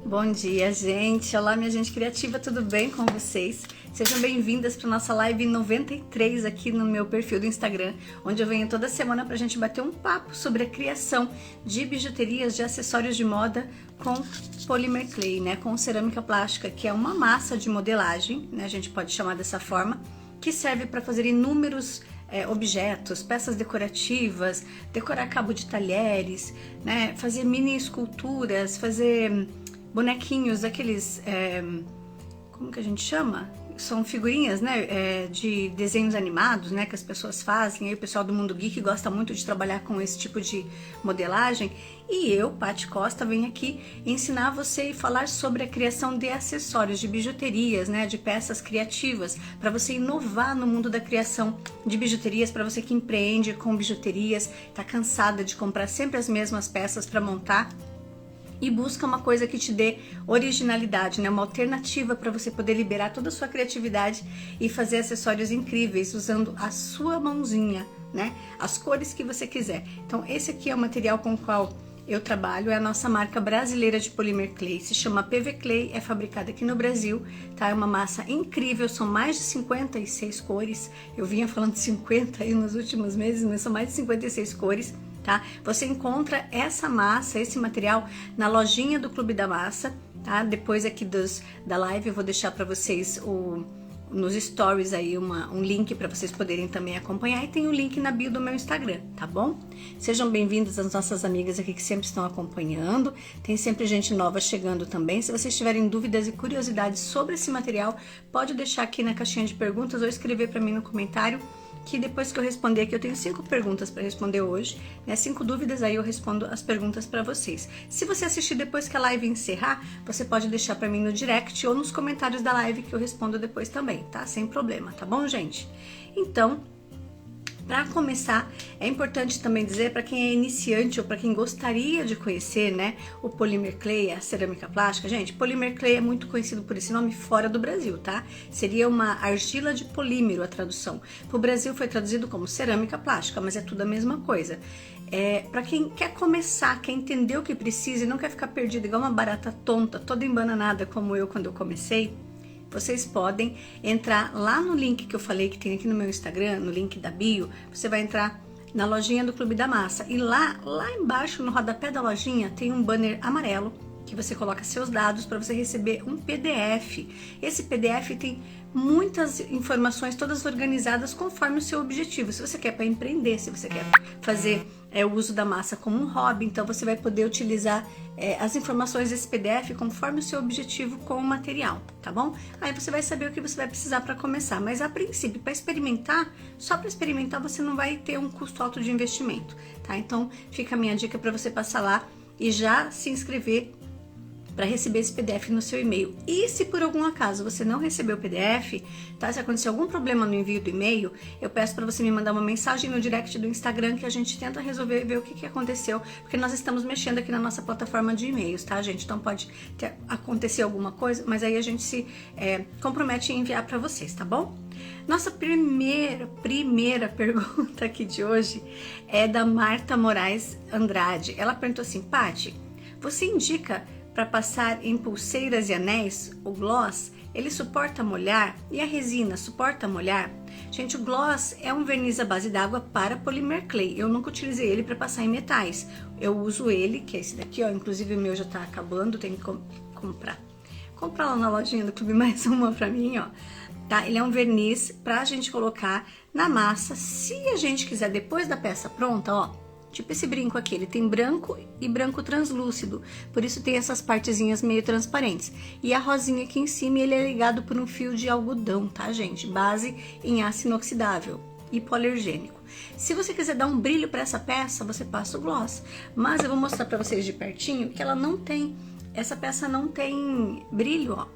Bom dia, gente! Olá, minha gente criativa, tudo bem com vocês? Sejam bem-vindas para nossa live 93 aqui no meu perfil do Instagram, onde eu venho toda semana para a gente bater um papo sobre a criação de bijuterias, de acessórios de moda com polymer clay, né? Com cerâmica plástica, que é uma massa de modelagem, né? A gente pode chamar dessa forma, que serve para fazer inúmeros objetos, peças decorativas, decorar cabo de talheres, né? Fazer mini esculturas, fazer bonequinhos, aqueles, como que a gente chama? São figurinhas, né, de desenhos animados, né, que as pessoas fazem. Aí o pessoal do Mundo Geek gosta muito de trabalhar com esse tipo de modelagem. E eu, Paty Costa, venho aqui ensinar você e falar sobre a criação de acessórios, de bijuterias, né, de peças criativas, para você inovar no mundo da criação de bijuterias, para você que empreende com bijuterias, tá cansada de comprar sempre as mesmas peças para montar, e busca uma coisa que te dê originalidade, né? Uma alternativa para você poder liberar toda a sua criatividade e fazer acessórios incríveis usando a sua mãozinha, né? As cores que você quiser. Então esse aqui é o material com o qual eu trabalho, é a nossa marca brasileira de polymer clay, se chama PV Clay, é fabricada aqui no Brasil, tá? É uma massa incrível, são mais de 56 cores, eu vinha falando de 50 aí nos últimos meses, mas são mais de 56 cores, tá? Você encontra essa massa, esse material na lojinha do Clube da Massa, tá? Depois aqui da live eu vou deixar para vocês nos stories aí um link para vocês poderem também acompanhar, e tem o link na bio do meu Instagram, tá bom? Sejam bem-vindos as nossas amigas aqui que sempre estão acompanhando, tem sempre gente nova chegando também. Se vocês tiverem dúvidas e curiosidades sobre esse material, pode deixar aqui na caixinha de perguntas ou escrever para mim no comentário, que depois que eu responder aqui, eu tenho 5 perguntas para responder hoje, né? 5 dúvidas, aí eu respondo as perguntas para vocês. Se você assistir depois que a live encerrar, você pode deixar para mim no direct ou nos comentários da live que eu respondo depois também, tá? Sem problema, tá bom, gente? Então, para começar, é importante também dizer para quem é iniciante ou para quem gostaria de conhecer, né, o polymer clay, a cerâmica plástica. Gente, polymer clay é muito conhecido por esse nome fora do Brasil, tá? Seria uma argila de polímero a tradução. Para o Brasil foi traduzido como cerâmica plástica, mas é tudo a mesma coisa. Para quem quer começar, quer entender o que precisa e não quer ficar perdido igual uma barata tonta, toda embananada como eu quando eu comecei, vocês podem entrar lá no link que eu falei que tem aqui no meu Instagram, no link da bio. Você vai entrar na lojinha do Clube da Massa e lá embaixo no rodapé da lojinha tem um banner amarelo que você coloca seus dados para você receber um PDF. Esse PDF tem muitas informações, todas organizadas conforme o seu objetivo. Se você quer para empreender, se você quer fazer o uso da massa como um hobby, então você vai poder utilizar as informações desse PDF conforme o seu objetivo com o material, tá bom? Aí você vai saber o que você vai precisar para começar, mas a princípio, para experimentar, só para experimentar você não vai ter um custo alto de investimento, tá? Então fica a minha dica para você passar lá e já se inscrever para receber esse PDF no seu e-mail. E se por algum acaso você não recebeu o PDF, tá? Se acontecer algum problema no envio do e-mail, eu peço para você me mandar uma mensagem no direct do Instagram que a gente tenta resolver, ver o que aconteceu, porque nós estamos mexendo aqui na nossa plataforma de e-mails, tá, gente? Então pode acontecer alguma coisa, mas aí a gente se compromete em enviar para vocês, tá bom? Nossa primeira pergunta aqui de hoje é da Marta Moraes Andrade. Ela perguntou assim: Paty, você indica para passar em pulseiras e anéis, o gloss, ele suporta molhar? E a resina suporta molhar? Gente, o gloss é um verniz à base d'água para polymer clay. Eu nunca utilizei ele para passar em metais. Eu uso ele, que é esse daqui, ó. Inclusive o meu já tá acabando, tenho que comprar. Comprar lá na lojinha do Clube mais uma para mim, ó. Tá? Ele é um verniz pra gente colocar na massa. Se a gente quiser, depois da peça pronta, ó, tipo esse brinco aqui, ele tem branco e branco translúcido, por isso tem essas partezinhas meio transparentes. E a rosinha aqui em cima, ele é ligado por um fio de algodão, tá, gente? Base em aço inoxidável e hipoalergênico. Se você quiser dar um brilho para essa peça, você passa o gloss. Mas eu vou mostrar para vocês de pertinho que ela não tem, essa peça não tem brilho, ó,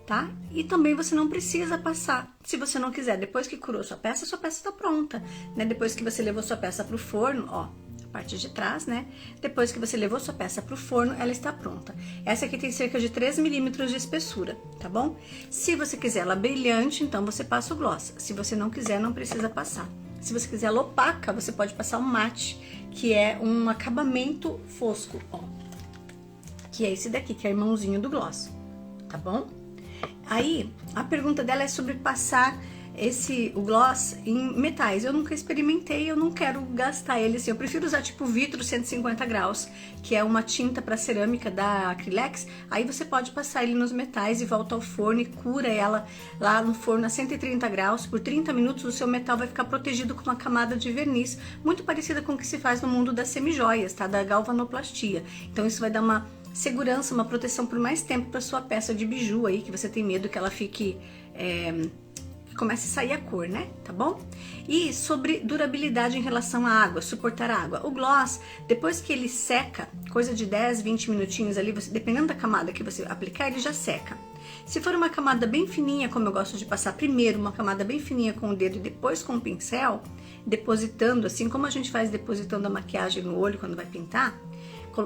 tá? E também você não precisa passar, se você não quiser. Depois que curou sua peça tá pronta, né? Depois que você levou sua peça pro forno, ó, parte de trás, né? Depois que você levou sua peça para o forno, ela está pronta. Essa aqui tem cerca de 3 milímetros de espessura, tá bom? Se você quiser ela brilhante, então você passa o gloss. Se você não quiser, não precisa passar. Se você quiser ela opaca, você pode passar o mate, que é um acabamento fosco, ó. que é esse daqui, que é irmãozinho do gloss, tá bom? Aí, a pergunta dela é sobre passar o gloss em metais. Eu nunca experimentei, eu não quero gastar ele assim. Eu prefiro usar tipo Vitro 150 graus, que é uma tinta para cerâmica da Acrylex. Aí você pode passar ele nos metais e volta ao forno e cura ela lá no forno a 130 graus. Por 30 minutos o seu metal vai ficar protegido com uma camada de verniz, muito parecida com o que se faz no mundo das semijoias, tá? Da galvanoplastia. Então isso vai dar uma segurança, uma proteção por mais tempo para sua peça de biju aí, que você tem medo que ela fique... comece a sair a cor, né? Tá bom? E sobre durabilidade em relação à água, suportar a água. O gloss, depois que ele seca, coisa de 10, 20 minutinhos ali, dependendo da camada que você aplicar, ele já seca. Se for uma camada bem fininha, como eu gosto de passar primeiro uma camada bem fininha com o dedo e depois com o pincel, depositando, assim como a gente faz depositando a maquiagem no olho quando vai pintar,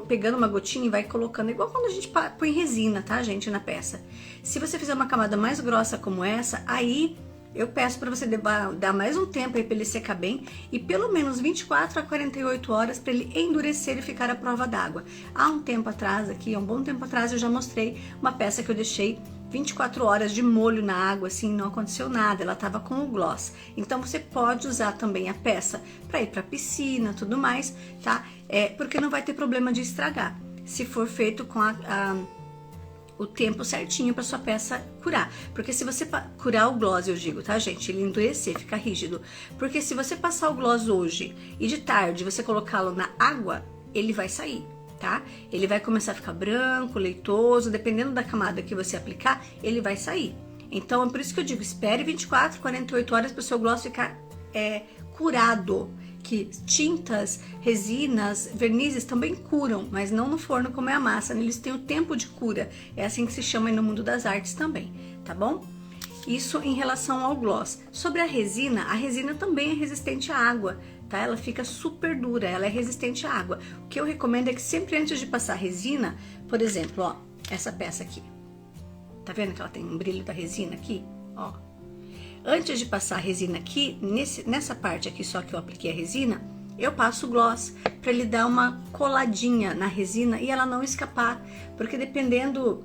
pegando uma gotinha e vai colocando, igual quando a gente põe resina, tá, gente, na peça. Se você fizer uma camada mais grossa como essa, aí eu peço para você dar mais um tempo aí para ele secar bem e pelo menos 24 a 48 horas para ele endurecer e ficar à prova d'água. Há um tempo atrás, aqui, há um bom tempo atrás, eu já mostrei uma peça que eu deixei 24 horas de molho na água, assim, não aconteceu nada, ela tava com o gloss. Então você pode usar também a peça para ir para piscina, tudo mais, tá? Porque não vai ter problema de estragar, se for feito com o tempo certinho para sua peça curar. Porque se você curar o gloss, eu digo, tá, gente? Ele endurecer, ficar rígido. Porque se você passar o gloss hoje e de tarde você colocá-lo na água, ele vai sair, tá? Ele vai começar a ficar branco, leitoso, dependendo da camada que você aplicar, ele vai sair. Então, é por isso que eu digo, espere 24, 48 horas para o seu gloss ficar curado. Que tintas, resinas, vernizes também curam, mas não no forno como é a massa, eles têm o tempo de cura, é assim que se chama aí no mundo das artes também, tá bom? Isso em relação ao gloss. Sobre a resina também é resistente à água, tá? Ela fica super dura, ela é resistente à água. O que eu recomendo é que sempre antes de passar resina, por exemplo, ó, essa peça aqui, tá vendo que ela tem um brilho da resina aqui, ó? Antes de passar a resina aqui, nessa parte aqui só que eu apliquei a resina, eu passo o gloss para ele dar uma coladinha na resina e ela não escapar, porque dependendo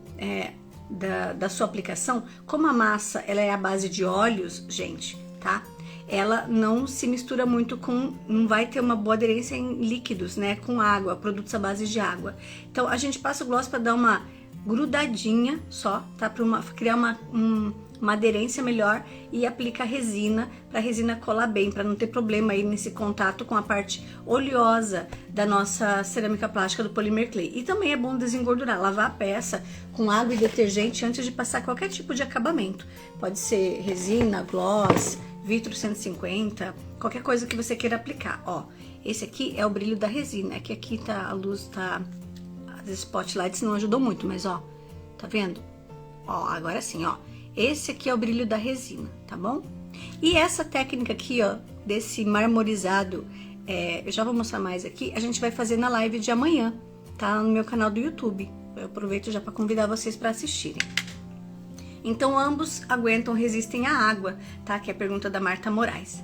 da sua aplicação, como a massa ela é à base de óleos, gente, tá? Ela não se mistura muito não vai ter uma boa aderência em líquidos, né? Com água, produtos à base de água. Então a gente passa o gloss para dar uma grudadinha só, tá? Para criar uma aderência melhor e aplica a resina para a resina colar bem, para não ter problema aí nesse contato com a parte oleosa da nossa cerâmica plástica do Polymer Clay. E também é bom desengordurar, lavar a peça com água e detergente antes de passar qualquer tipo de acabamento. Pode ser resina, gloss, Vitro 150, qualquer coisa que você queira aplicar. Ó, esse aqui é o brilho da resina, é que aqui tá, a luz tá... As spotlights não ajudou muito, mas ó, tá vendo? Ó, agora sim, ó. Esse aqui é o brilho da resina, tá bom? E essa técnica aqui, ó, desse marmorizado, eu já vou mostrar mais aqui, a gente vai fazer na live de amanhã, tá? No meu canal do YouTube. Eu aproveito já para convidar vocês para assistirem. Então, ambos aguentam, resistem à água, tá? Que é a pergunta da Marta Moraes.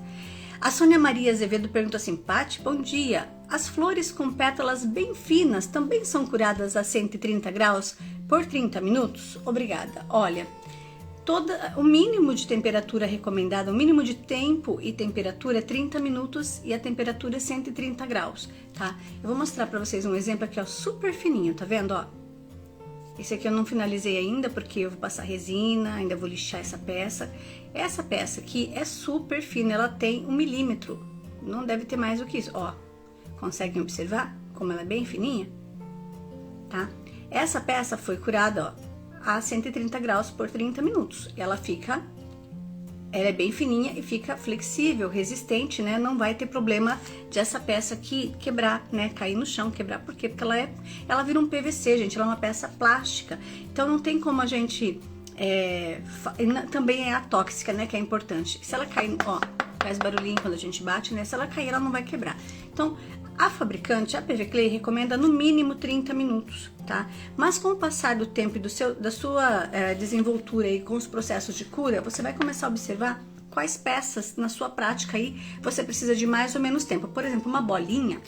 A Sônia Maria Azevedo pergunta assim, Paty, bom dia. As flores com pétalas bem finas também são curadas a 130 graus por 30 minutos? Obrigada. Olha... O mínimo de temperatura recomendada, o mínimo de tempo e temperatura é 30 minutos e a temperatura é 130 graus, tá? Eu vou mostrar pra vocês um exemplo aqui, ó, super fininho, tá vendo, ó? Esse aqui eu não finalizei ainda porque eu vou passar resina, ainda vou lixar essa peça. Essa peça aqui é super fina, ela tem 1 milímetro, não deve ter mais do que isso, ó. Conseguem observar como ela é bem fininha? Tá? Essa peça foi curada, ó, a 130 graus por 30 minutos. Ela é bem fininha e fica flexível, resistente, né? Não vai ter problema de essa peça aqui quebrar, né? Cair no chão, quebrar. Por quê? Porque ela vira um PVC, gente. Ela é uma peça plástica. Então não tem como a gente... também é atóxica, né? Que é importante. Se ela cair, ó, faz barulhinho quando a gente bate, né? Se ela cair, ela não vai quebrar. Então, a fabricante, a PV Clay, recomenda no mínimo 30 minutos, tá? Mas com o passar do tempo e da sua desenvoltura e com os processos de cura, você vai começar a observar quais peças na sua prática aí você precisa de mais ou menos tempo. Por exemplo, uma bolinha,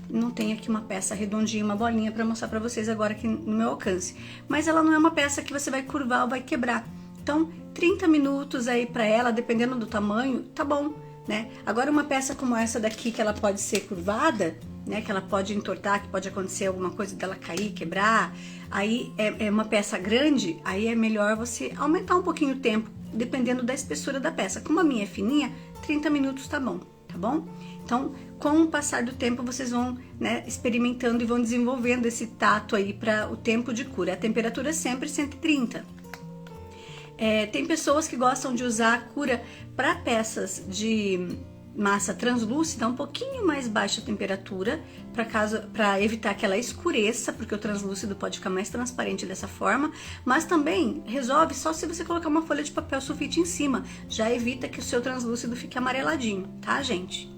não tenho aqui uma peça redondinha, uma bolinha para mostrar para vocês agora aqui no meu alcance. Mas ela não é uma peça que você vai curvar ou vai quebrar. Então, 30 minutos aí para ela, dependendo do tamanho, tá bom, né? Agora uma peça como essa daqui, que ela pode ser curvada, né? Que ela pode entortar, que pode acontecer alguma coisa dela cair, quebrar. Aí é uma peça grande, aí é melhor você aumentar um pouquinho o tempo, dependendo da espessura da peça. Como a minha é fininha, 30 minutos tá bom, tá bom? Então, com o passar do tempo, vocês vão, né, experimentando e vão desenvolvendo esse tato aí para o tempo de cura. A temperatura é sempre 130. Tem pessoas que gostam de usar a cura para peças de massa translúcida um pouquinho mais baixa a temperatura, para evitar que ela escureça, porque o translúcido pode ficar mais transparente dessa forma, mas também resolve só se você colocar uma folha de papel sulfite em cima, já evita que o seu translúcido fique amareladinho, tá, gente?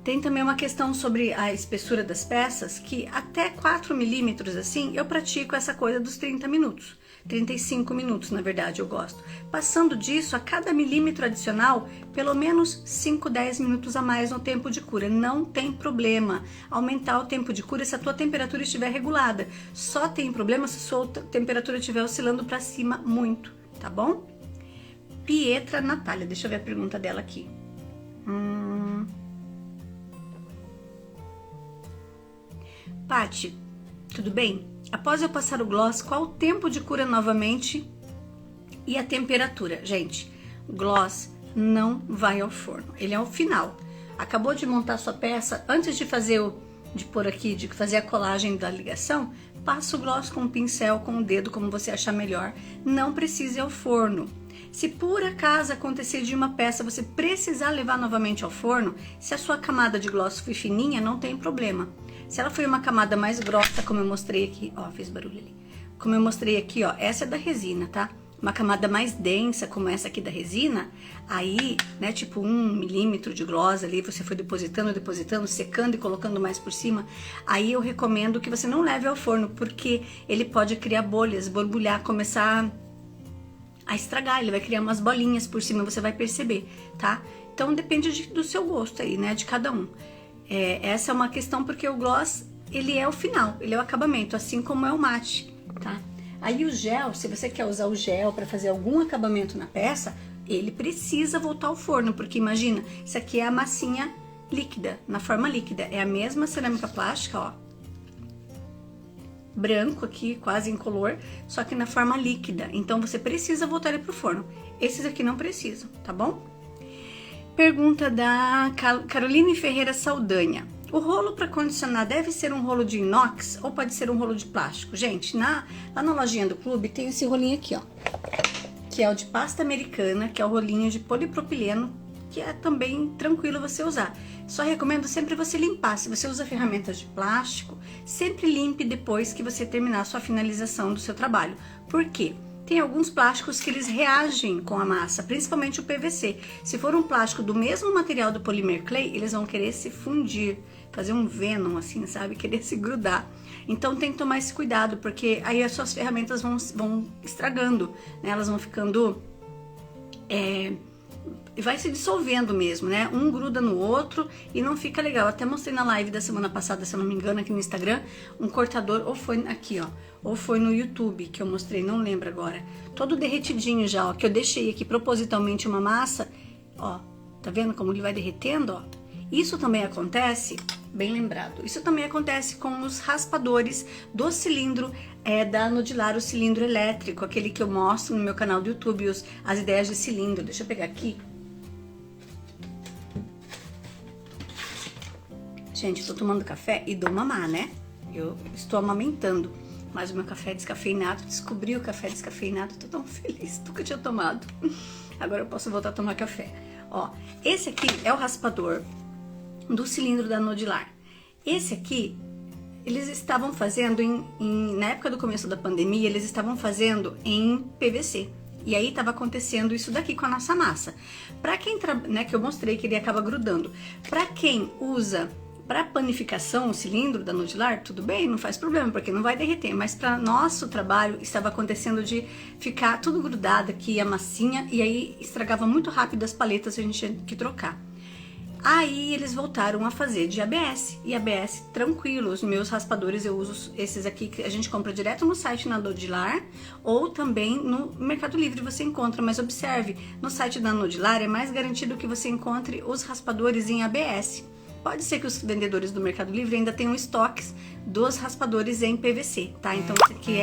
Tem também uma questão sobre a espessura das peças, que até 4 milímetros assim, eu pratico essa coisa dos 30 minutos. 35 minutos, na verdade, eu gosto. Passando disso, a cada milímetro adicional, pelo menos 5, 10 minutos a mais no tempo de cura. Não tem problema aumentar o tempo de cura se a tua temperatura estiver regulada. Só tem problema se a sua temperatura estiver oscilando para cima muito, tá bom? Pietra Natália, deixa eu ver a pergunta dela aqui. Pati, tudo bem? Após eu passar o gloss, qual o tempo de cura novamente e a temperatura? Gente, gloss não vai ao forno, ele é o final. Acabou de montar sua peça, antes de fazer de fazer a colagem da ligação, passa o gloss com o pincel, com o dedo, como você achar melhor. Não precisa ir ao forno. Se por acaso acontecer de uma peça você precisar levar novamente ao forno, se a sua camada de gloss foi fininha, não tem problema. Se ela foi uma camada mais grossa, como eu mostrei aqui, ó, fez barulho ali. Como eu mostrei aqui, ó, essa é da resina, tá? Uma camada mais densa, como essa aqui da resina, aí, né, tipo 1 milímetro de gloss ali, você foi depositando, secando e colocando mais por cima, aí eu recomendo que você não leve ao forno, porque ele pode criar bolhas, borbulhar, começar a estragar, ele vai criar umas bolinhas por cima, você vai perceber, tá? Então depende do seu gosto aí, né, de cada um. Essa é uma questão porque o gloss, ele é o final, ele é o acabamento, assim como é o mate, tá? Aí o gel, se você quer usar o gel para fazer algum acabamento na peça, ele precisa voltar ao forno, porque imagina, isso aqui é a massinha líquida, na forma líquida, é a mesma cerâmica plástica, ó, branco aqui, quase incolor, só que na forma líquida, então você precisa voltar ele pro forno. Esses aqui não precisam, tá bom? Pergunta da Caroline Ferreira Saldanha. O rolo para condicionar deve ser um rolo de inox ou pode ser um rolo de plástico? Gente, lá na lojinha do clube tem esse rolinho aqui, ó, que é o de pasta americana, que é o rolinho de polipropileno, que é também tranquilo você usar. Só recomendo sempre você limpar. Se você usa ferramentas de plástico, sempre limpe depois que você terminar a sua finalização do seu trabalho. Por quê? Tem alguns plásticos que eles reagem com a massa, principalmente o PVC. Se for um plástico do mesmo material do Polymer Clay, eles vão querer se fundir, fazer um venom assim, sabe? Querer se grudar. Então tem que tomar esse cuidado, porque aí as suas ferramentas vão estragando, né? Elas vão ficando... vai se dissolvendo mesmo, né? Um gruda no outro e não fica legal. Eu até mostrei na live da semana passada, se eu não me engano, aqui no Instagram, um cortador, ou foi aqui, ó, ou foi no YouTube que eu mostrei, não lembro agora. Todo derretidinho já, ó, que eu deixei aqui propositalmente uma massa, ó, tá vendo como ele vai derretendo, ó? Isso também acontece, bem lembrado, isso também acontece com os raspadores do cilindro da Nudilar, o cilindro elétrico, aquele que eu mostro no meu canal do YouTube, as ideias de cilindro. Deixa eu pegar aqui. Gente, estou tomando café e dou mamar, né? Eu estou amamentando, mas o meu café é descafeinado. Descobri o café descafeinado, tô tão feliz, nunca tinha tomado. Agora eu posso voltar a tomar café. Ó, esse aqui é o raspador do cilindro da Nudilar. Esse aqui, eles estavam fazendo na época do começo da pandemia, eles estavam fazendo em PVC. E aí tava acontecendo isso daqui com a nossa massa. Pra quem, né, que eu mostrei que ele acaba grudando. Pra quem usa para panificação o cilindro da Nudilar, tudo bem, não faz problema, porque não vai derreter. Mas para nosso trabalho estava acontecendo de ficar tudo grudado aqui, a massinha, e aí estragava muito rápido as paletas, a gente tinha que trocar. Aí eles voltaram a fazer de ABS, e ABS tranquilo. Os meus raspadores eu uso esses aqui que a gente compra direto no site na Nodilar, ou também no Mercado Livre você encontra, mas observe, no site da Nodilar é mais garantido que você encontre os raspadores em ABS. Pode ser que os vendedores do Mercado Livre ainda tenham estoques dos raspadores em PVC, tá? Então isso aqui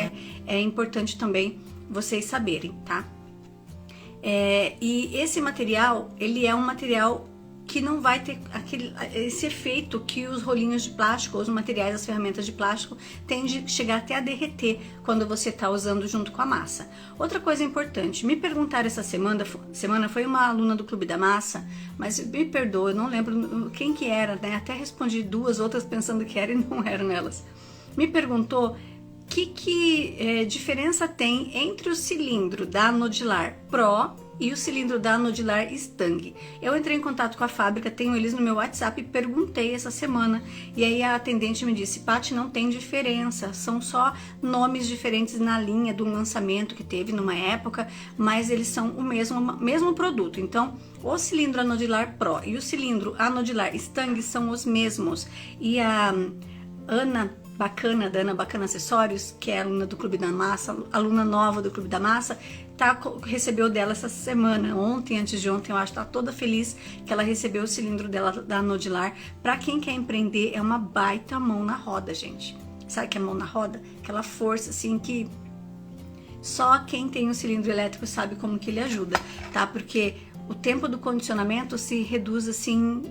é importante também vocês saberem, tá? E esse material, ele é um material que não vai ter esse efeito que os rolinhos de plástico, os materiais, as ferramentas de plástico, tende a chegar até a derreter quando você está usando junto com a massa. Outra coisa importante, me perguntaram essa semana foi uma aluna do Clube da Massa, mas me perdoa, eu não lembro quem que era, né? Até respondi 2 outras pensando que era e não eram elas. Me perguntou que diferença tem entre o cilindro da Nodilar Pro e o cilindro da Nodilar Stang. Eu entrei em contato com a fábrica, tenho eles no meu WhatsApp e perguntei essa semana. E aí a atendente me disse, Paty, não tem diferença, são só nomes diferentes na linha do lançamento que teve numa época, mas eles são o mesmo produto. Então, o cilindro Nodilar Pro e o cilindro Nodilar Stang são os mesmos. E a Ana Bacana, da Ana Bacana Acessórios, que é aluna do Clube da Massa, aluna nova do Clube da Massa, recebeu dela essa semana, ontem, antes de ontem, eu acho, tá toda feliz que ela recebeu o cilindro dela da Nodilar. Pra quem quer empreender, é uma baita mão na roda, gente. Sabe o que é mão na roda? Aquela força, assim, que só quem tem um cilindro elétrico sabe como que ele ajuda, tá? Porque o tempo do condicionamento se reduz, assim,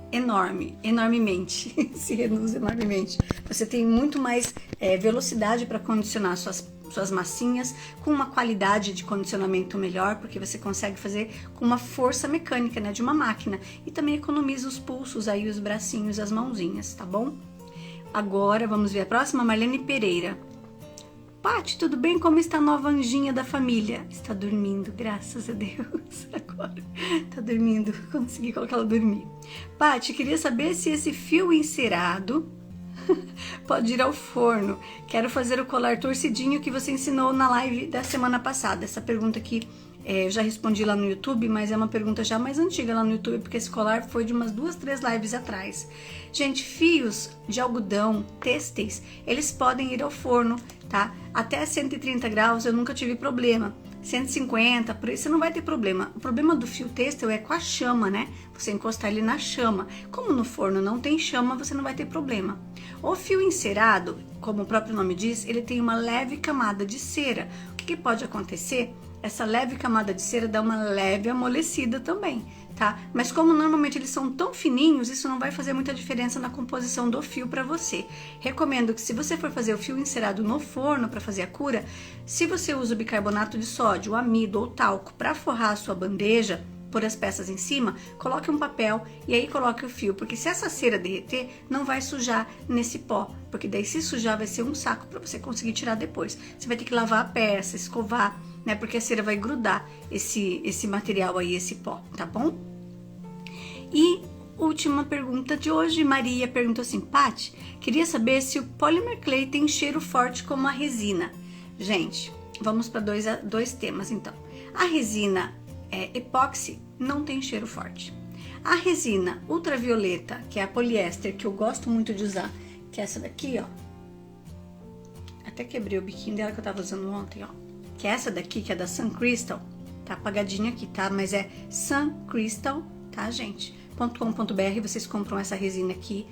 enormemente, se reduz enormemente. Você tem muito mais velocidade para condicionar suas massinhas, com uma qualidade de condicionamento melhor, porque você consegue fazer com uma força mecânica, né, de uma máquina, e também economiza os pulsos aí, os bracinhos, as mãozinhas, tá bom? Agora vamos ver a próxima, Marlene Pereira. Paty, tudo bem? Como está a nova anjinha da família? Está dormindo, graças a Deus. Agora está dormindo, consegui colocar ela dormir. Paty, queria saber se esse fio encerado pode ir ao forno. Quero fazer o colar torcidinho que você ensinou na live da semana passada. Essa pergunta aqui eu já respondi lá no YouTube, mas é uma pergunta já mais antiga lá no YouTube, porque esse colar foi de umas 2, 3 lives atrás. Gente, fios de algodão têxteis, eles podem ir ao forno, tá? Até 130 graus eu nunca tive problema. 150, por isso você não vai ter problema. O problema do fio têxtil é com a chama, né? Você encostar ele na chama. Como no forno não tem chama, você não vai ter problema. O fio encerado, como o próprio nome diz, ele tem uma leve camada de cera. O que pode acontecer? Essa leve camada de cera dá uma leve amolecida também, tá? Mas como normalmente eles são tão fininhos, isso não vai fazer muita diferença na composição do fio para você. Recomendo que se você for fazer o fio encerado no forno para fazer a cura, se você usa o bicarbonato de sódio, o amido ou talco para forrar a sua bandeja, pôr as peças em cima, coloque um papel e aí coloque o fio, porque se essa cera derreter, não vai sujar nesse pó, porque daí se sujar vai ser um saco para você conseguir tirar depois. Você vai ter que lavar a peça, escovar, né? Porque a cera vai grudar esse material aí, esse pó, tá bom? E última pergunta de hoje, Maria perguntou assim, Paty, queria saber se o Polymer Clay tem cheiro forte como a resina. Gente, vamos para dois temas então. A resina epóxi não tem cheiro forte. A resina ultravioleta, que é a poliéster, que eu gosto muito de usar, que é essa daqui, ó. Até quebrei o biquinho dela que eu tava usando ontem, ó. Que é essa daqui, que é da Sun Crystal. Tá apagadinha aqui, tá? Mas é Sun Crystal, tá, gente? .com.br, vocês compram essa resina aqui.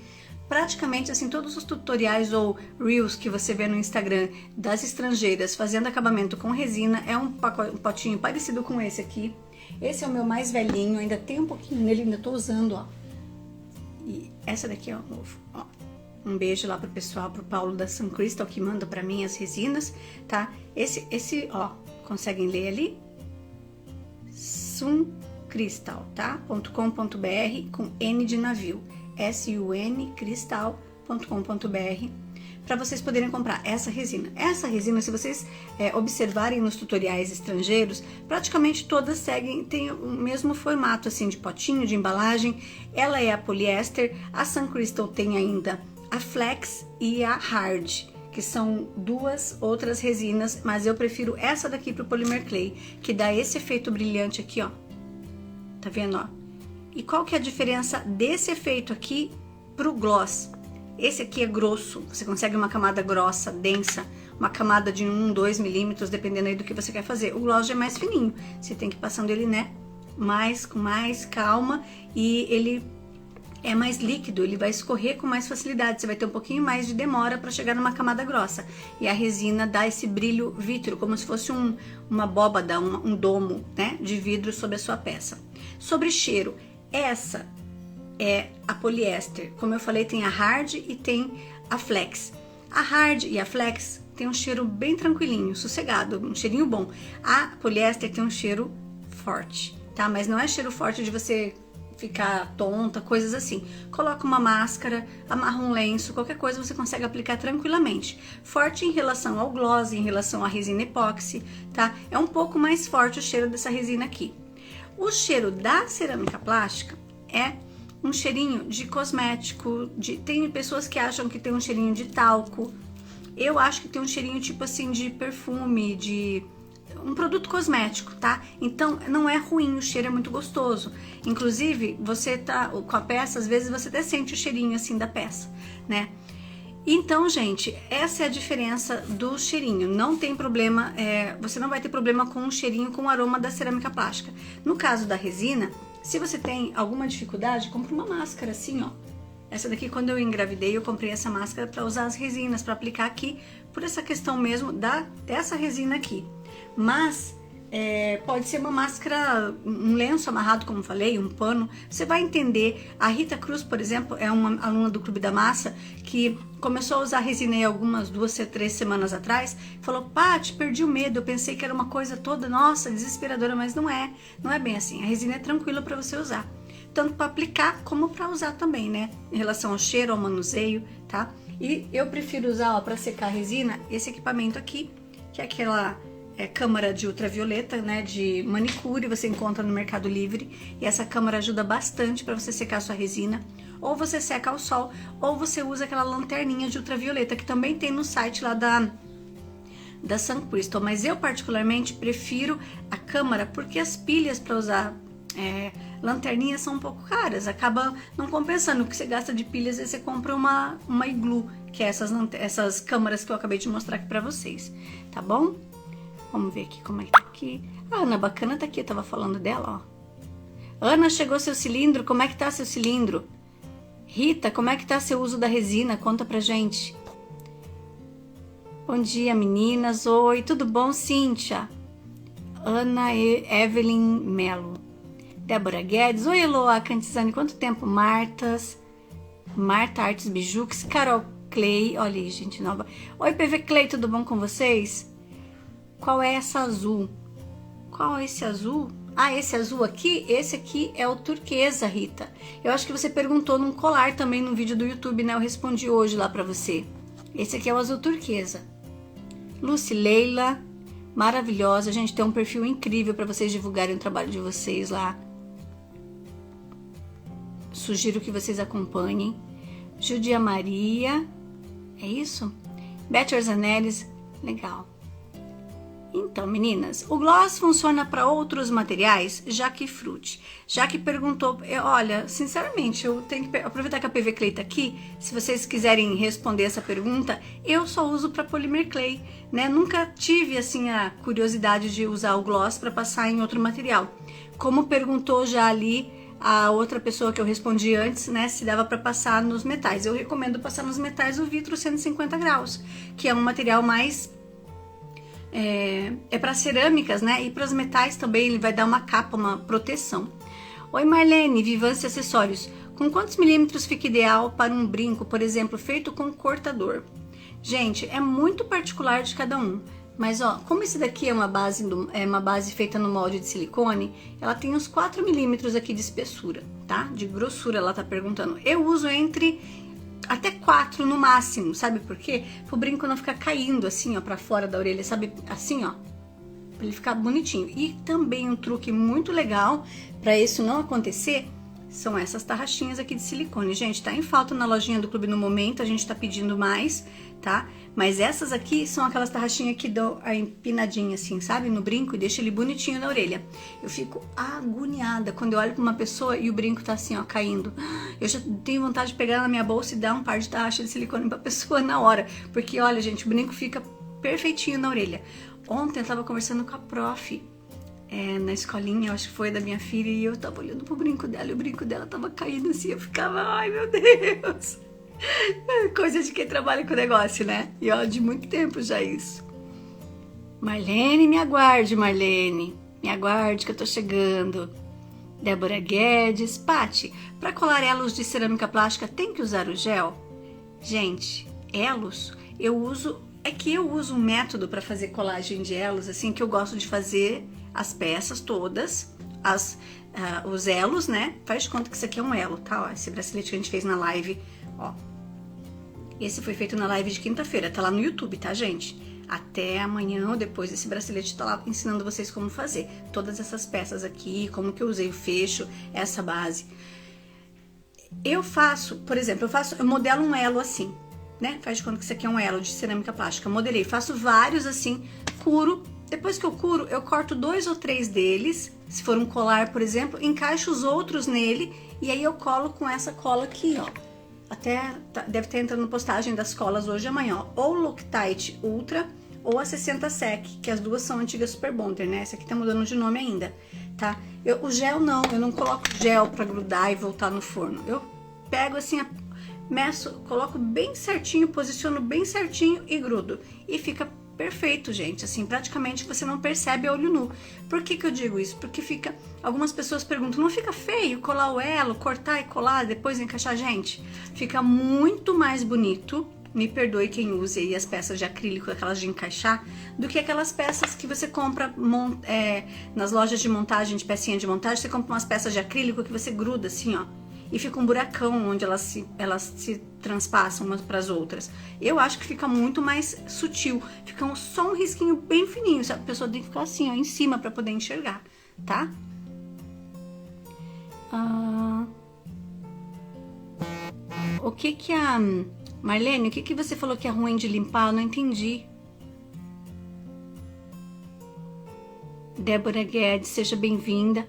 Praticamente, assim, todos os tutoriais ou reels que você vê no Instagram das estrangeiras fazendo acabamento com resina, é um potinho parecido com esse aqui. Esse é o meu mais velhinho, ainda tem um pouquinho nele, ainda tô usando, ó. E essa daqui é o novo, ó. Um beijo lá pro pessoal, pro Paulo da Sun Crystal, que manda pra mim as resinas, tá? Esse, ó, conseguem ler ali? Sun Crystal, tá? .com.br com N de navio. suncristal.com.br para vocês poderem comprar essa resina. Essa resina, se vocês observarem nos tutoriais estrangeiros, praticamente todas tem o mesmo formato, assim, de potinho, de embalagem. Ela é a poliéster, a Sun Crystal tem ainda a Flex e a Hard, que são duas outras resinas, mas eu prefiro essa daqui pro Polymer Clay, que dá esse efeito brilhante aqui, ó. Tá vendo, ó? E qual que é a diferença desse efeito aqui pro gloss? Esse aqui é grosso, você consegue uma camada grossa, densa, uma camada de 1, 2 milímetros, dependendo aí do que você quer fazer. O gloss já é mais fininho, você tem que ir passando ele, né, com mais calma, e ele é mais líquido, ele vai escorrer com mais facilidade, você vai ter um pouquinho mais de demora para chegar numa camada grossa. E a resina dá esse brilho vítreo, como se fosse uma abóbada, um domo, né, de vidro sobre a sua peça. Sobre cheiro, essa é a poliéster. Como eu falei, tem a hard e tem a flex. A hard e a flex tem um cheiro bem tranquilinho, sossegado, um cheirinho bom. A poliéster tem um cheiro forte, tá? Mas não é cheiro forte de você ficar tonta, coisas assim. Coloca uma máscara, amarra um lenço, qualquer coisa você consegue aplicar tranquilamente. Forte em relação ao gloss, em relação à resina epóxi, tá? É um pouco mais forte o cheiro dessa resina aqui. O cheiro da cerâmica plástica é um cheirinho de cosmético, tem pessoas que acham que tem um cheirinho de talco. Eu acho que tem um cheirinho tipo assim de perfume, de um produto cosmético, tá? Então não é ruim, o cheiro é muito gostoso. Inclusive, você tá com a peça, às vezes você até sente o cheirinho assim da peça, né? Então, gente, essa é a diferença do cheirinho. Não tem problema, você não vai ter problema com o cheirinho, com o aroma da cerâmica plástica. No caso da resina, se você tem alguma dificuldade, compre uma máscara assim, ó. Essa daqui, quando eu engravidei, eu comprei essa máscara para usar as resinas, para aplicar aqui, por essa questão mesmo dessa resina aqui. Mas pode ser uma máscara, um lenço amarrado, como falei, um pano. Você vai entender. A Rita Cruz, por exemplo, é uma aluna do Clube da Massa que começou a usar resina aí algumas 2, 3 semanas atrás. Falou: Paty, perdi o medo, eu pensei que era uma coisa toda, nossa, desesperadora, mas não é bem assim. A resina é tranquila para você usar, tanto para aplicar como para usar também, né? Em relação ao cheiro, ao manuseio, tá? E eu prefiro usar, ó, para secar a resina, esse equipamento aqui, que é aquela câmara de ultravioleta, né, de manicure, você encontra no Mercado Livre, e essa câmara ajuda bastante para você secar a sua resina. Ou você seca ao sol, ou você usa aquela lanterninha de ultravioleta, que também tem no site lá da Sun Crystal. Mas eu particularmente prefiro a câmara, porque as pilhas para usar lanterninhas são um pouco caras, acaba não compensando. O que você gasta de pilhas, aí você compra uma iglu, que é essas câmaras que eu acabei de mostrar aqui para vocês, tá bom? Vamos ver aqui como é que tá aqui. A Ana Bacana tá aqui, eu tava falando dela, ó. Ana, chegou seu cilindro, como é que tá seu cilindro? Rita, como é que tá seu uso da resina? Conta pra gente. Bom dia, meninas. Oi, tudo bom, Cíntia? Ana Evelyn Melo. Débora Guedes. Oi, Eloá Cantizani, quanto tempo? Marta Artes Bijux. Carol Clay. Olha aí, gente nova. Oi, PV Clay, tudo bom com vocês? Qual é essa azul? Qual é esse azul? Ah, esse azul aqui? Esse aqui é o turquesa, Rita. Eu acho que você perguntou num colar também no vídeo do YouTube, né? Eu respondi hoje lá pra você. Esse aqui é o azul turquesa. Lucileila, maravilhosa. Gente, tem um perfil incrível pra vocês divulgarem o trabalho de vocês lá. Sugiro que vocês acompanhem. Judia Maria. É isso? Beth Orzanelis. Legal. Então, meninas, o gloss funciona para outros materiais? Jaque Frutti. Jaque perguntou, olha, sinceramente, eu tenho que aproveitar que a PV Clay tá aqui, se vocês quiserem responder essa pergunta, eu só uso para Polymer Clay, né? Nunca tive, assim, a curiosidade de usar o gloss para passar em outro material. Como perguntou já ali a outra pessoa que eu respondi antes, né, se dava para passar nos metais. Eu recomendo passar nos metais o vidro 150 graus, que é um material mais... para cerâmicas, né? E para os metais também ele vai dar uma capa, uma proteção. Oi, Marlene, Vivance Acessórios. Com quantos milímetros fica ideal para um brinco, por exemplo, feito com cortador? Gente, é muito particular de cada um. Mas, ó, como esse daqui é uma base feita no molde de silicone, ela tem uns 4 milímetros aqui de espessura, tá? De grossura, ela tá perguntando. Eu uso até 4 no máximo, sabe por quê? Pro brinco não ficar caindo assim, ó, pra fora da orelha, sabe? Assim, ó, pra ele ficar bonitinho. E também um truque muito legal pra isso não acontecer, são essas tarraxinhas aqui de silicone. Gente, tá em falta na lojinha do clube no momento, a gente tá pedindo mais, tá? Mas essas aqui são aquelas tarraxinhas que dão a empinadinha assim, sabe? No brinco e deixa ele bonitinho na orelha. Eu fico agoniada quando eu olho pra uma pessoa e o brinco tá assim, ó, caindo. Eu já tenho vontade de pegar na minha bolsa e dar um par de tarraxa de silicone pra pessoa na hora. Porque, olha, gente, o brinco fica perfeitinho na orelha. Ontem eu tava conversando com a prof, na escolinha, eu acho que foi da minha filha, e eu tava olhando pro brinco dela, e o brinco dela tava caindo assim, eu ficava, ai meu Deus, coisa de quem trabalha com negócio, né? E ó, de muito tempo já isso. Marlene, me aguarde, Marlene, me aguarde que eu tô chegando. Débora Guedes, Pati, para colar elos de cerâmica plástica tem que usar o gel? Gente, elos, eu uso um método para fazer colagem de elos, assim, que eu gosto de fazer as peças todas, os elos, né? Faz de conta que isso aqui é um elo, tá? Ó, esse bracelete que a gente fez na live, ó. Esse foi feito na live de quinta-feira, tá lá no YouTube, tá, gente? Até amanhã ou depois esse bracelete tá lá ensinando vocês como fazer. Todas essas peças aqui, como que eu usei o fecho, essa base. Eu faço, por exemplo, eu modelo um elo assim, né? Faz de conta que isso aqui é um elo de cerâmica plástica. Eu modelei, faço vários assim, curo. Depois que eu curo, eu corto 2 ou 3 deles. Se for um colar, por exemplo, encaixo os outros nele e aí eu colo com essa cola aqui, ó. Até deve ter entrando postagem das colas hoje e amanhã, ó. Ou Loctite Ultra ou a 60 Sec, que as duas são antigas Super Bonder, né? Essa aqui tá mudando de nome ainda, tá? O gel não, eu não coloco gel pra grudar e voltar no forno. Eu pego assim, meço, coloco bem certinho, posiciono bem certinho e grudo. E fica perfeito, gente, assim, praticamente você não percebe a olho nu. Por que que eu digo isso? Porque algumas pessoas perguntam, não fica feio colar o elo, cortar e colar, depois encaixar? Gente, fica muito mais bonito, me perdoe quem use aí as peças de acrílico, aquelas de encaixar, do que aquelas peças que você compra nas lojas de montagem, de pecinha de montagem, você compra umas peças de acrílico que você gruda assim, ó, e fica um buracão onde elas se transpassam umas para as outras. Eu acho que fica muito mais sutil, fica só um risquinho bem fininho, sabe? A pessoa tem que ficar assim, ó, em cima para poder enxergar, tá? O que Marlene, o que você falou que é ruim de limpar? Eu não entendi. Débora Guedes, seja bem-vinda.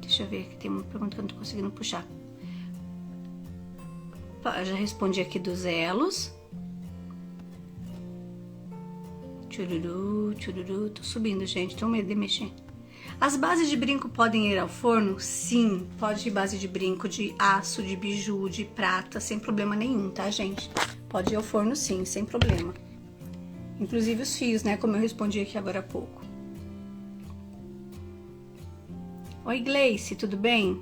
Deixa eu ver, aqui tem uma pergunta que eu não tô conseguindo puxar. Eu já respondi aqui dos elos. Tchururu, tchururu. Tô subindo, gente, tô com medo de mexer. As bases de brinco podem ir ao forno? Sim, pode ir base de brinco de aço, de biju, de prata, sem problema nenhum, tá, gente? Pode ir ao forno sim, sem problema. Inclusive os fios, né, como eu respondi aqui agora há pouco. Oi, Gleice, tudo bem?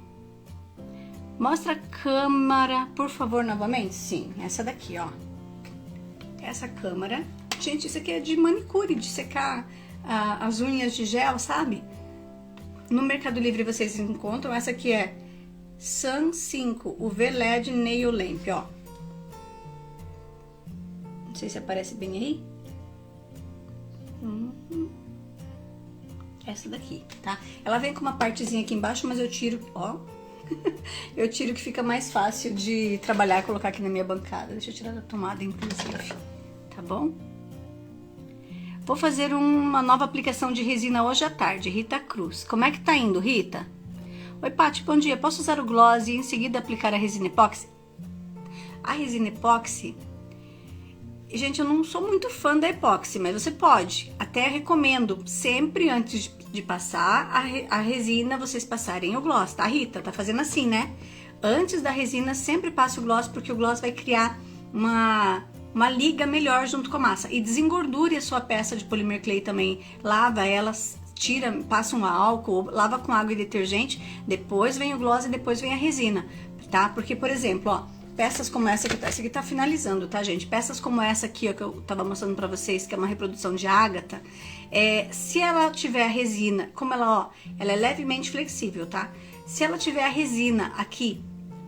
Mostra a câmera, por favor, novamente. Sim, essa daqui, ó. Essa câmera. Gente, isso aqui é de manicure, de secar as unhas de gel, sabe? No Mercado Livre vocês encontram. Essa aqui é Sun 5, o V-LED Nail Lamp, ó. Não sei se aparece bem aí. Essa daqui, tá? Ela vem com uma partezinha aqui embaixo, mas eu tiro, ó. Eu tiro que fica mais fácil de trabalhar e colocar aqui na minha bancada. Deixa eu tirar da tomada, inclusive, tá bom? Vou fazer uma nova aplicação de resina hoje à tarde, Rita Cruz. Como é que tá indo, Rita? Oi, Paty, bom dia. Posso usar o gloss e em seguida aplicar a resina epóxi? A resina epóxi... Gente, eu não sou muito fã da epóxi, mas você pode. Até recomendo, sempre antes de passar a resina, vocês passarem o gloss, tá, Rita? Tá fazendo assim, né? Antes da resina, sempre passe o gloss, porque o gloss vai criar uma liga melhor junto com a massa. E desengordure a sua peça de polymer clay também. Lava ela, tira, passa um álcool, lava com água e detergente, depois vem o gloss e depois vem a resina, tá? Porque, por exemplo, ó, peças como essa aqui, essa aqui tá finalizando, tá, gente? Peças como essa aqui, ó, que eu tava mostrando pra vocês, que é uma reprodução de ágata, se ela tiver a resina, como ela, ó, ela é levemente flexível, tá? Se ela tiver a resina aqui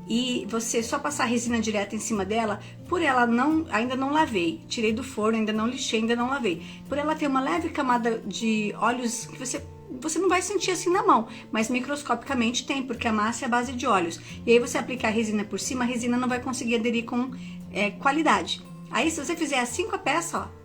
e você só passar a resina direto em cima dela, por ela ainda não lavei, tirei do forno, ainda não lixei, ainda não lavei. Por ela ter uma leve camada de óleos que você você não vai sentir assim na mão, mas microscopicamente tem, porque a massa é a base de óleos. E aí você aplicar a resina por cima, a resina não vai conseguir aderir com qualidade. Aí se você fizer assim com a peça, ó,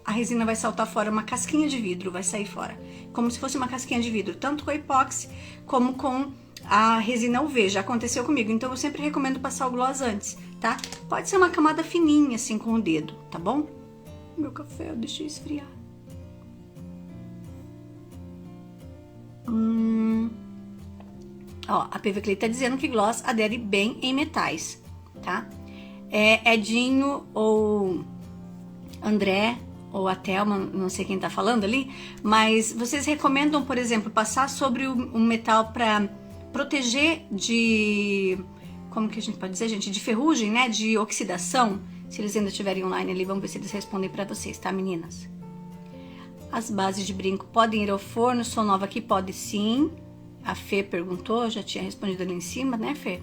a resina vai saltar fora, uma casquinha de vidro vai sair fora, como se fosse uma casquinha de vidro, tanto com a epóxi como com a resina UV, já aconteceu comigo, então eu sempre recomendo passar o gloss antes, tá? Pode ser uma camada fininha assim com o dedo, tá bom? Meu café eu deixei esfriar. Ó, a PV Clay tá dizendo que gloss adere bem em metais, tá? Edinho ou André ou a Thelma, não sei quem tá falando ali, mas vocês recomendam, por exemplo, passar sobre o metal para proteger de, como que a gente pode dizer, gente, de ferrugem, né, de oxidação? Se eles ainda estiverem online ali, vamos ver se eles respondem para vocês, tá, meninas? As bases de brinco podem ir ao forno? Sou nova aqui, pode sim. A Fê perguntou, já tinha respondido ali em cima, né, Fê?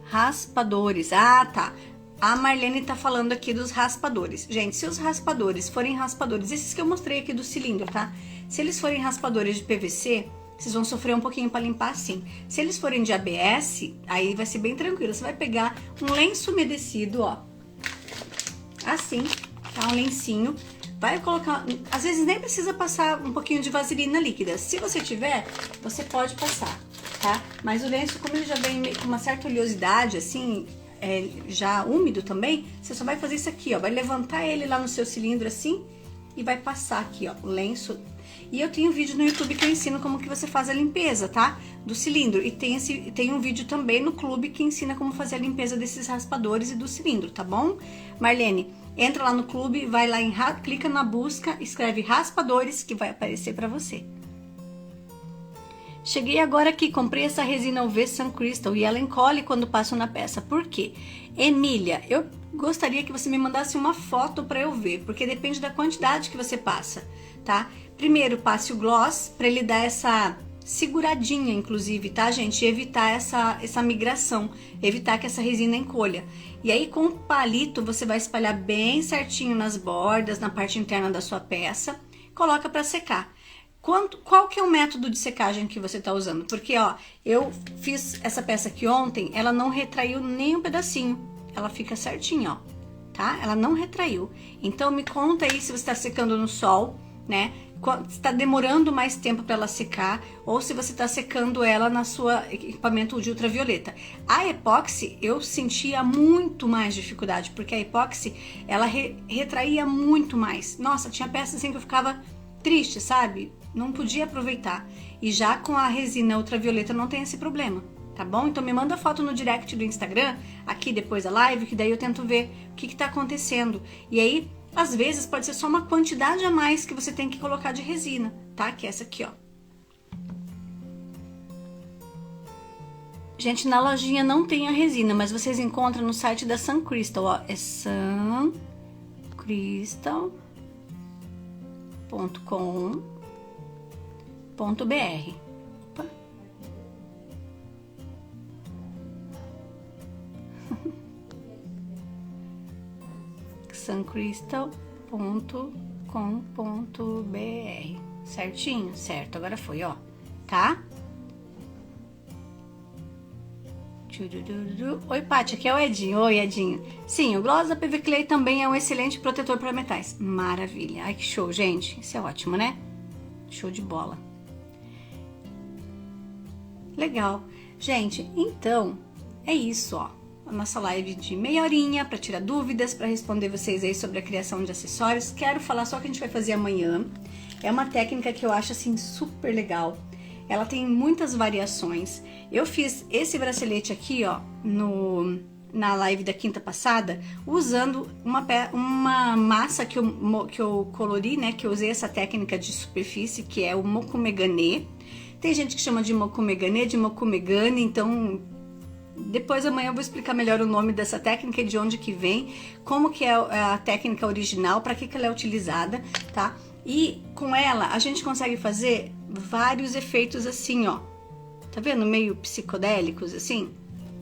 Raspadores, ah, tá. A Marlene tá falando aqui dos raspadores. Gente, se os raspadores forem raspadores, esses que eu mostrei aqui do cilindro, tá? Se eles forem raspadores de PVC, vocês vão sofrer um pouquinho para limpar assim. Se eles forem de ABS, aí vai ser bem tranquilo. Você vai pegar um lenço umedecido, ó. Assim, tá? Um lencinho. Vai colocar... Às vezes nem precisa passar um pouquinho de vaselina líquida. Se você tiver, você pode passar, tá? Mas o lenço, como ele já vem com uma certa oleosidade, assim... já úmido também, você só vai fazer isso aqui, ó, vai levantar ele lá no seu cilindro assim e vai passar aqui, ó, o lenço. E eu tenho um vídeo no YouTube que eu ensino como que você faz a limpeza, tá? Do cilindro. E tem um vídeo também no clube que ensina como fazer a limpeza desses raspadores e do cilindro, tá bom? Marlene, entra lá no clube, vai lá clica na busca, escreve raspadores que vai aparecer pra você. Cheguei agora aqui, comprei essa resina UV Sun Crystal e ela encolhe quando passo na peça. Por quê? Emília, eu gostaria que você me mandasse uma foto para eu ver, porque depende da quantidade que você passa, tá? Primeiro, passe o gloss para ele dar essa seguradinha, inclusive, tá, gente? E evitar essa migração, evitar que essa resina encolha. E aí, com o palito, você vai espalhar bem certinho nas bordas, na parte interna da sua peça, coloca para secar. Qual que é o método de secagem que você tá usando? Porque, ó, eu fiz essa peça aqui ontem, ela não retraiu nem um pedacinho. Ela fica certinha, ó, tá? Ela não retraiu. Então, me conta aí se você tá secando no sol, né? Se tá demorando mais tempo para ela secar, ou se você tá secando ela na sua equipamento de ultravioleta. A epóxi, eu sentia muito mais dificuldade, porque a epóxi, ela retraía muito mais. Nossa, tinha peças assim que eu ficava triste, sabe? Não podia aproveitar. E já com a resina ultravioleta não tem esse problema, tá bom? Então me manda foto no direct do Instagram, aqui depois da live, que daí eu tento ver o que tá acontecendo. E aí, às vezes, pode ser só uma quantidade a mais que você tem que colocar de resina, tá? Que é essa aqui, ó. Gente, na lojinha não tem a resina, mas vocês encontram no site da Sun Crystal, ó. É suncrystal.com.br. Opa. suncrystal.com.br. Certinho? Certo, agora foi, ó. Tá? Oi, Paty, aqui é o Edinho. Oi, Edinho. Sim, o gloss da PV Clay também é um excelente protetor para metais. Maravilha. Ai, que show, gente. Isso é ótimo, né? Show de bola. Legal. Gente, então, é isso, ó. A nossa live de meia horinha para tirar dúvidas, para responder vocês aí sobre a criação de acessórios. Quero falar só o que a gente vai fazer amanhã. É uma técnica que eu acho, assim, super legal. Ela tem muitas variações. Eu fiz esse bracelete aqui, ó, na live da quinta passada, usando uma massa que eu colori, né, que eu usei essa técnica de superfície, que é o mokumegane. Tem gente que chama de mokumegane, de mokumegane, então depois amanhã eu vou explicar melhor o nome dessa técnica e de onde que vem, como que é a técnica original, para que ela é utilizada, tá? E com ela a gente consegue fazer vários efeitos assim, ó. Tá vendo? Meio psicodélicos assim,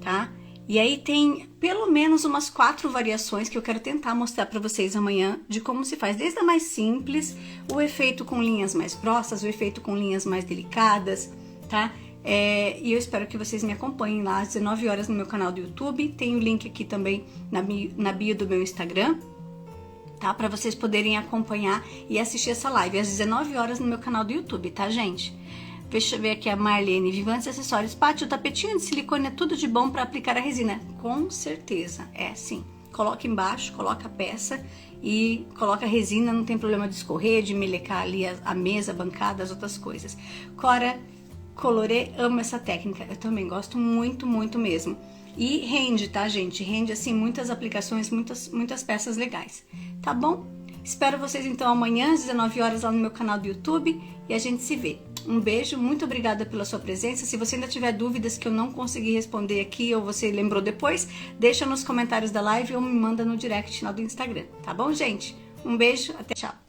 tá? E aí tem pelo menos umas 4 variações que eu quero tentar mostrar para vocês amanhã de como se faz, desde a mais simples, o efeito com linhas mais grossas, o efeito com linhas mais delicadas, tá? E eu espero que vocês me acompanhem lá às 19 horas no meu canal do YouTube. Tem o link aqui também na bio do meu Instagram, tá? Para vocês poderem acompanhar e assistir essa live às 19 horas no meu canal do YouTube, tá, gente? Deixa eu ver aqui a Marlene, Vivantes Acessórios. Paty, o tapetinho de silicone é tudo de bom para aplicar a resina? Com certeza, é sim. Coloca embaixo, coloca a peça e coloca a resina, não tem problema de escorrer, de melecar ali a mesa, a bancada, as outras coisas. Cora Colorê, amo essa técnica, eu também gosto muito, muito mesmo. E rende, tá, gente? Rende, assim, muitas aplicações, muitas peças legais, tá bom? Espero vocês, então, amanhã, às 19 horas, lá no meu canal do YouTube, e a gente se vê. Um beijo, muito obrigada pela sua presença. Se você ainda tiver dúvidas que eu não consegui responder aqui, ou você lembrou depois, deixa nos comentários da live ou me manda no direct lá do Instagram, tá bom, gente? Um beijo, até tchau!